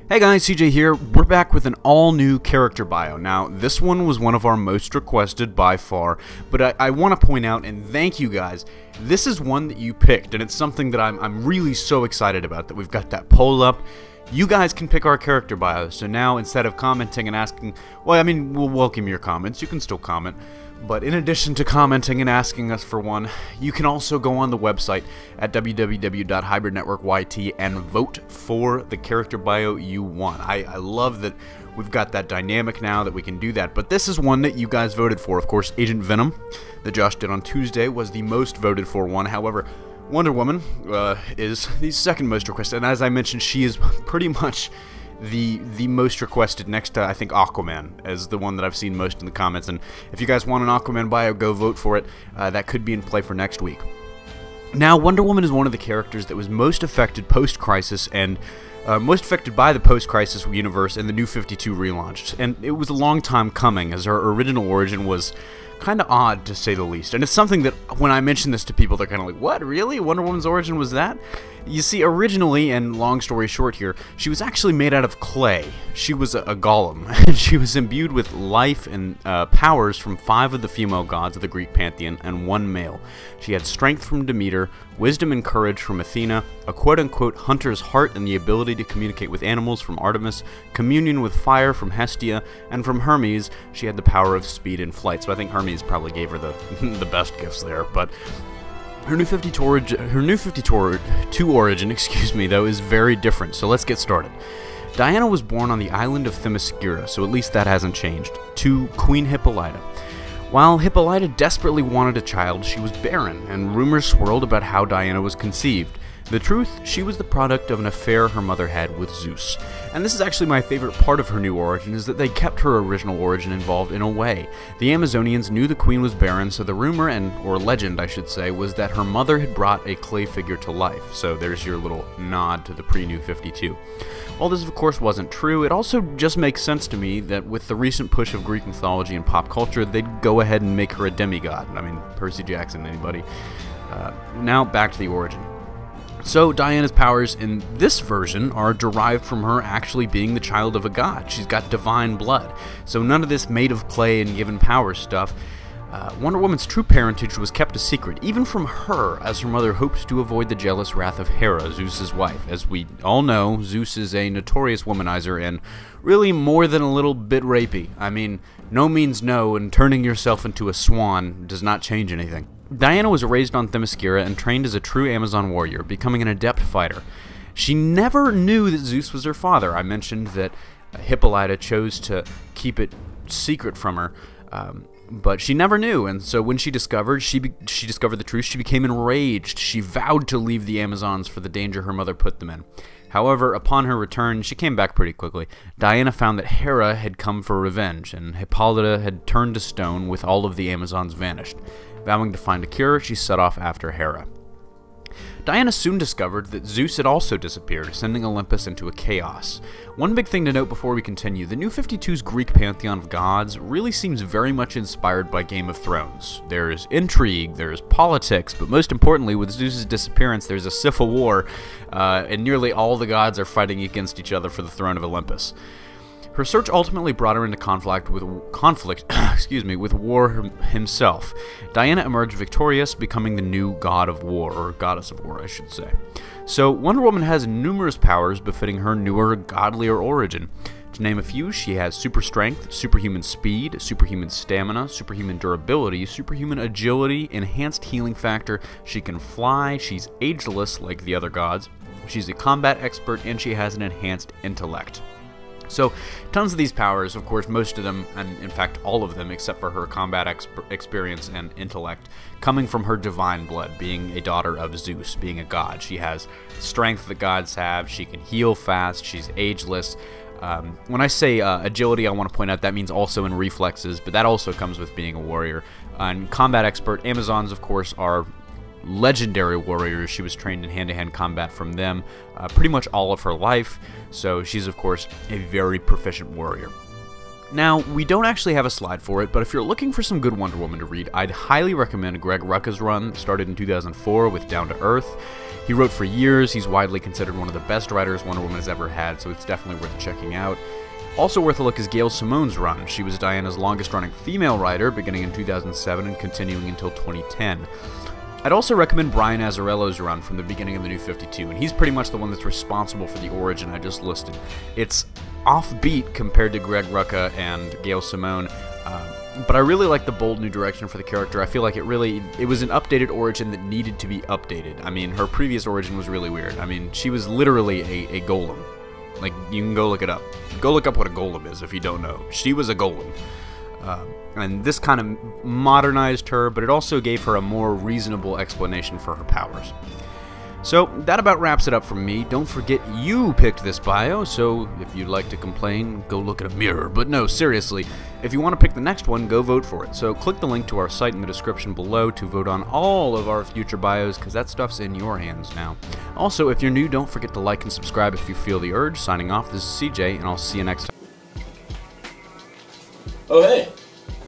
Hey guys, CJ here. We're back with an all-new character bio. Now, this one was one of our most requested by far, but I want to point out and thank you guys. This is one that you picked, and it's something that I'm really so excited about, that we've got that poll up. You guys can pick our character bio, so now instead of commenting and asking, well, I mean, we'll welcome your comments. You can still comment. But in addition to commenting and asking us for one, you can also go on the website at www.hybridnetworkyt and vote for the character bio you want. I love that we've got that dynamic now that we can do that, but this is one that you guys voted for. Of course, Agent Venom, that Josh did on Tuesday, was the most voted for one. However, Wonder Woman is the second most requested, and as I mentioned, she is pretty much the most requested, next to, I think, Aquaman as the one that I've seen most in the comments. And if you guys want an Aquaman bio, go vote for it. That could be in play for next week. Now, Wonder Woman is one of the characters that was most affected post-Crisis and most affected by the post-Crisis universe and the New 52 relaunch. And it was a long time coming, as her original origin was kind of odd, to say the least. And it's something that, when I mention this to people, they're kind of like, what, really? Wonder Woman's origin was that? You see, originally, and long story short here, she was actually made out of clay. She was a golem, and she was imbued with life and powers from 5 of the female gods of the Greek pantheon and 1 male. She had strength from Demeter, wisdom and courage from Athena, a quote-unquote hunter's heart and the ability to communicate with animals from Artemis, communion with fire from Hestia, and from Hermes, she had the power of speed and flight. So I think Hermes probably gave her the the best gifts there, but her New 52 origin, excuse me, though, is very different, so let's get started. Diana was born on the island of Themyscira, so at least that hasn't changed, to Queen Hippolyta. While Hippolyta desperately wanted a child, she was barren, and rumors swirled about how Diana was conceived. The truth, she was the product of an affair her mother had with Zeus. And this is actually my favorite part of her new origin, is that they kept her original origin involved in a way. The Amazonians knew the queen was barren, so the rumor, or legend I should say, was that her mother had brought a clay figure to life. So there's your little nod to the pre-New 52. While this of course wasn't true, it also just makes sense to me that with the recent push of Greek mythology and pop culture, they'd go ahead and make her a demigod. I mean, Percy Jackson, anybody? Now back to the origin. So, Diana's powers in this version are derived from her actually being the child of a god. She's got divine blood. So none of this made of clay and given powers stuff. Wonder Woman's true parentage was kept a secret, even from her, as her mother hoped to avoid the jealous wrath of Hera, Zeus's wife. As we all know, Zeus is a notorious womanizer and really more than a little bit rapey. I mean, no means no, and turning yourself into a swan does not change anything. Diana was raised on Themyscira and trained as a true Amazon warrior, becoming an adept fighter. She never knew that Zeus was her father. I mentioned that Hippolyta chose to keep it secret from her, but she never knew, and so when she discovered the truth, she became enraged. She vowed to leave the Amazons for the danger her mother put them in. However, upon her return, she came back pretty quickly. Diana found that Hera had come for revenge, and Hippolyta had turned to stone with all of the Amazons vanished. Vowing to find a cure, she set off after Hera. Diana soon discovered that Zeus had also disappeared, sending Olympus into a chaos. One big thing to note before we continue, the New 52's Greek pantheon of gods really seems very much inspired by Game of Thrones. There's intrigue, there's politics, but most importantly, with Zeus's disappearance, there's a civil war, and nearly all the gods are fighting against each other for the throne of Olympus. Her search ultimately brought her into conflict with War himself. Diana emerged victorious, becoming the new god of war, or goddess of war, I should say. So, Wonder Woman has numerous powers befitting her newer, godlier origin. To name a few, she has super strength, superhuman speed, superhuman stamina, superhuman durability, superhuman agility, enhanced healing factor, she can fly, she's ageless like the other gods, she's a combat expert, and she has an enhanced intellect. So, tons of these powers, of course, most of them, and in fact all of them, except for her combat experience and intellect, coming from her divine blood, being a daughter of Zeus, being a god. She has strength that gods have, she can heal fast, she's ageless. When I say agility, I want to point out that means also in reflexes, but that also comes with being a warrior. And combat expert, Amazons, of course, are legendary warriors. She was trained in hand-to-hand combat from them pretty much all of her life, so she's of course a very proficient warrior. Now, we don't actually have a slide for it, but if you're looking for some good Wonder Woman to read, I'd highly recommend Greg Rucka's run, started in 2004 with Down to Earth. He wrote for years, he's widely considered one of the best writers Wonder Woman has ever had, so it's definitely worth checking out. Also worth a look is Gail Simone's run. She was Diana's longest-running female writer, beginning in 2007 and continuing until 2010. I'd also recommend Brian Azzarello's run from the beginning of the New 52, and he's pretty much the one that's responsible for the origin I just listed. It's offbeat compared to Greg Rucka and Gail Simone, but I really like the bold new direction for the character. I feel like it was an updated origin that needed to be updated. I mean, her previous origin was really weird. I mean, she was literally a golem. Like, you can go look it up. Go look up what a golem is if you don't know. She was a golem. And this kind of modernized her, but it also gave her a more reasonable explanation for her powers. So, that about wraps it up from me. Don't forget you picked this bio, so if you'd like to complain, go look at a mirror. But no, seriously, if you want to pick the next one, go vote for it. So click the link to our site in the description below to vote on all of our future bios, because that stuff's in your hands now. Also, if you're new, don't forget to like and subscribe if you feel the urge. Signing off, this is CJ, and I'll see you next time. Oh, hey!